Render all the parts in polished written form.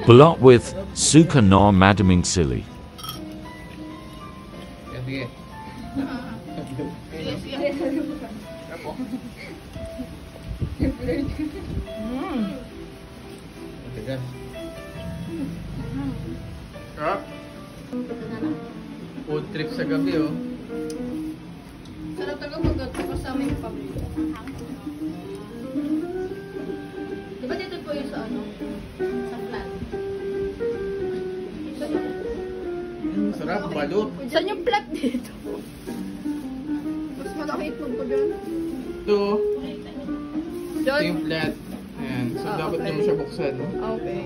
Bulot with suka no madaming silly. Sige. Apo. Matigas. Sarap. Food trip sa gabi, oh. Sarap talaga pag kasama yung paborito. Diba dito po yung sa ano? Sa flat. Sarap, balot. Saan yung flat dito? Mas malaki itlog ko dyan. Ito, ito Dyan? yung flat. Ayan. So, dapat okay. naman siya buksan. Okay.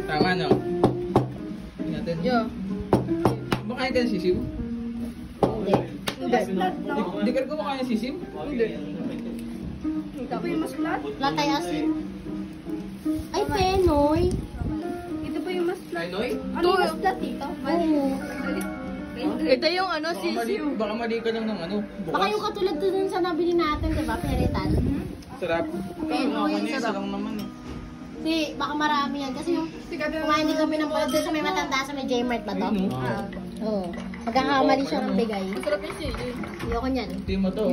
Tama, no? Tingnan natin. Yeah. Kumakain ka ng sisiw? Hindi. Hindi ka rin kumakain ng sisiw? Hindi. Ito po yung mas flat? Latay asin. Ay, Penoy. Ito po yung mas flat. Ay, Noy? Ano yung mas flat dito? Oo. Ito yung ano, Baka mali ka lang ng ano. Bukas. Baka yung katulad dun sa nabili natin, diba? Peritan. Sarap. Penoy, Ako niya, isa sarap. lang naman eh. Hindi, baka marami yan. Kasi yung kumain din kami ng balot dun sa may matanda sa may J-Mart ba to? Ayun, no? Oo. Magkakamali siya ng bigay. Masarap yung sili. Ayoko niyan. Hindi mo to.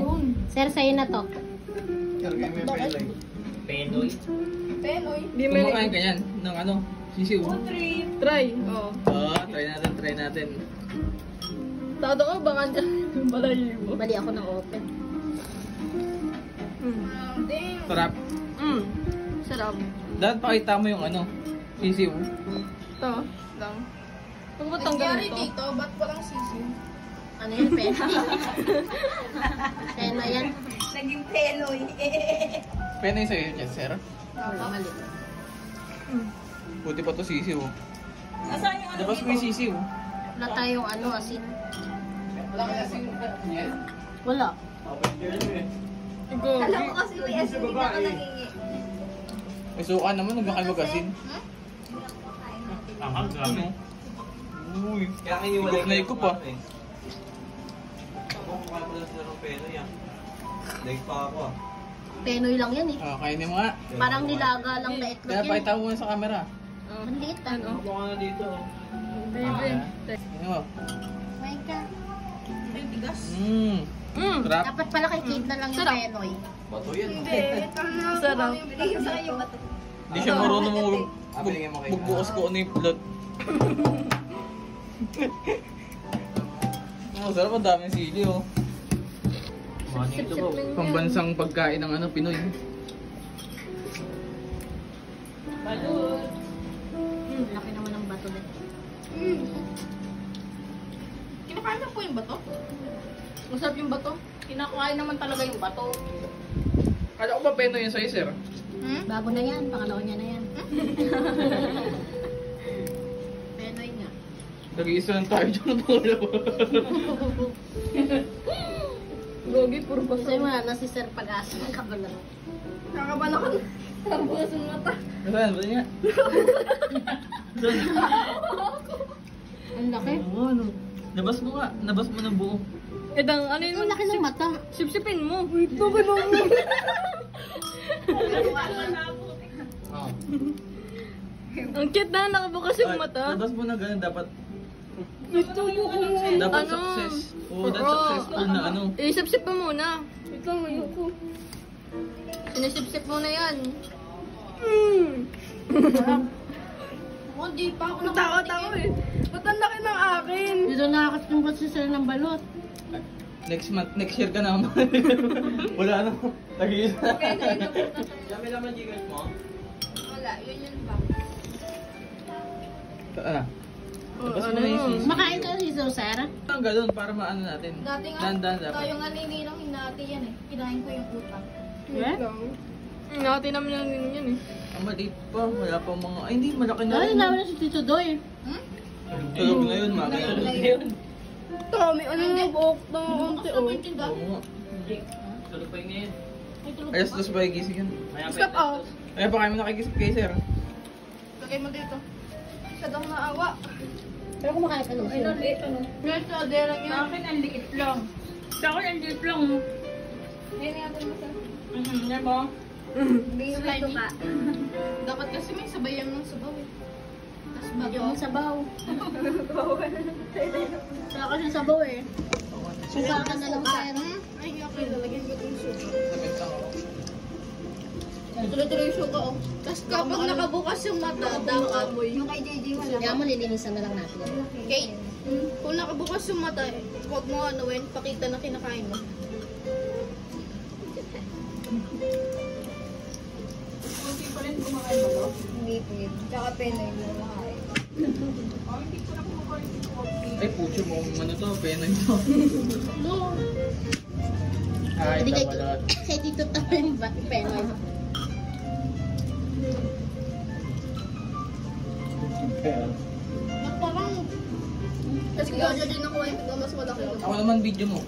Sir, sa'yo na to. Karagay mo yung pelay. Penoy. Penoy. Kumakain ka yan ng ano? Sisiw. Try. Oo. Try natin. Tado ko, baka dyan yung balayibo. Bali ako ng open. Sarap. Sarap. Dapat pakita mo yung ano, sisiw. Ito lang. Pag ba tanggalin ito? Dito, ba't walang sisiw? Ano yan, Penoy? Penoy yan. Naging penoy. Pena yung sa'yo dyan, sir. Mali. Buti pa to sisiw. Nasaan yung ano Labas mo yung sisiw. Wala tayong ano, asin. Wala kaya sisiw. Wala. Alam ko kasi may asin, hindi ako nangingi. May suka naman, huwag kayo mag-asin. Aha, grabe. Uy, Kaya kiniwalay ikot na ikot pa. Ako, kumain pala sila ng peno yan. Daig pa ako ah. Penoy lang yan eh. Kainin mo nga. Parang nilaga lang na itlog Kaya yan. pakita mo muna sa camera. Ang liit ano. Ako nga na dito oh. Baby. Tingnan mo. Kumain ka. Ay, tigas. Sarap. Dapat pala kay Kate na lang yung Sarap. Penoy. Bato yan. Sarap. Hindi siya marunong Abilingin mo kay magbukas ko ano yung blood. Sarap, ang daming sili oh. Money to go. Pambansang pagkain ng ano, Pinoy. Laki naman ng bato din. Kinakain na po yung bato? Masarap yung bato? Kinakain naman talaga yung bato. Kala ko ba Pinoy yun sa'yo, sir? Bago na yan. Pangalawa niya na yan. Penoy nga. Nag-iisa lang tayo dyan ng pangalawa. Gogi, puro Gusto mo na si Sir Pag-asa ng kabalaro. Nakakabala ko. Nakabukas ng mata. Saan? Ba't nga? Ang laki. Oo, ano? Nabas mo nga. Nabas mo ng buo. Edang, ano yun? Ang laki ng mata. Sipsipin mo. Wait, bakit mo? Oo. Ang cute na, nakabukas yung mata. Nabas mo na ganun. Dapat Ito yung dapat success. Oo, that's successful na ano. Isipsip mo muna. Ito, ayoko. Sinisipsip mo na yan. Oh, di pa ako Takot ako eh. Ba't ang laki ng akin? Dito nakakatingkot si Sir ng balot. Next month, next year ka na. Wala na. Tag-iisa. Dami naman gigas mo. Wala, yun ba? Ano? Nabas mo na yung sisi. Makain ka si Sir? Ang ganun para maano natin. Dati nga, Dandan dapat. tayo nga nininang hinati yan eh. Kinain ko yung utak. Yeah? Hinati namin lang din yan eh. Ang maliit pa. Wala pa mga... Ay, hindi. Malaki na Ay, rin. namin na si Tito Doy. Tulog na yun, mga ganun. Dami, ano yung buhok na unti oh. Oo nga. Tulog pa yun ngayon. Ayos, dos ba yung gising yan? Maya Stop out. Ay, baka mo nakigising kay sir. Lagay mo dito. Siya daw naawa. Pero kumakain ka nun. Meron sa aderang yun. Sa akin, ang liit lang. Sa akin, ang liit lang. Ngayon natin mo sa... Yan ba? Slimy. Dapat kasi may sabayan ng sabaw eh. Tapos bato. Yung sabaw. Wala kasi sabaw eh. Suka ka na lang sir. Ay, okay. Lalagyan ko itong suka. Sabit lang ako. Tuloy-tuloy yung suka oh. Tapos kapag nakabukas yung mata, dapat Yung kay JJ wala. Kaya mo lilinisan na lang natin. Kate, kung nakabukas yung mata, huwag mo anuin, pakita na kinakain mo. Hindi pwede. Tsaka pena yung lumakain. Ay, pucho mo. Ano to? Pena nyo. No. Ay, Hindi kay tabalot. kay Tito Tama yung pena. Parang, kasi gaya din ako eh, mas malaki yun. Ako naman video mo.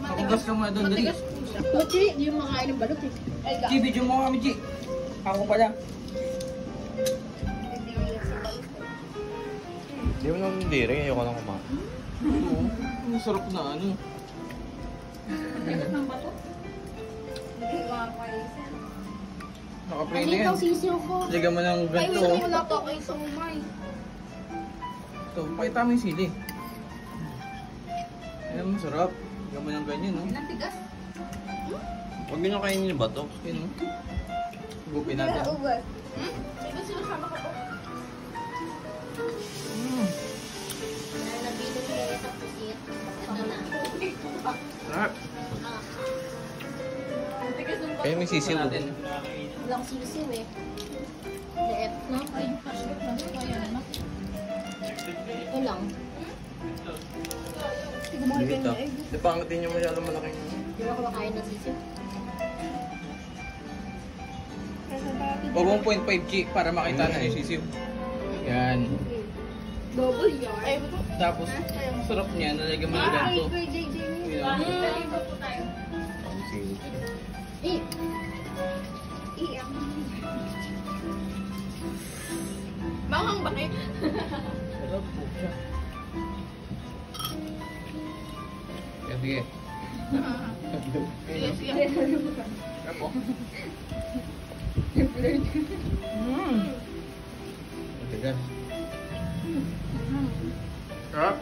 Ako gas ka muna doon. Dali. Matigas po siya. Buti, hindi yung makain ng balot eh. Ay, G, video mo kami, G. Ako pala. Hindi mo naman hindi rin. Ayoko lang kumain. Oo. Ang sarap na ano. Naka-pray na Alin yan. daw sisiyo ko. Lagyan mo ng Ay, ganito. wala pa ako isang umay. Ito, pakita mo yung sili. Ayan, masarap. Lagyan mo ng ganyan, no? Nantigas? Huwag nyo na kainin yung bato. Yun, no? Gupin natin. Diba sinasama ka po? Nabilo ko rin sa pusit. Ito na. Sarap. Nantigas ng Kaya may sisiw natin. Wala akong sisiyo eh. Leet, no? Ay, yung cash back lang. Kaya na. Ito lang. Dito. Di pangatin nyo masyado malaking. Hindi ako makain ng sisiyo. O 1.5 G para makita na yung sisiw. Yan. Double yan. Ay, ito. Tapos, sarap niya. Nalagyan mo ng ganito. kay JJ. Yun, no? Dalibo po tayo. Eh, Bangang bakit? Sarap po siya. Yan, sige. Sige, sige. Sarap po. Matigas. Sarap.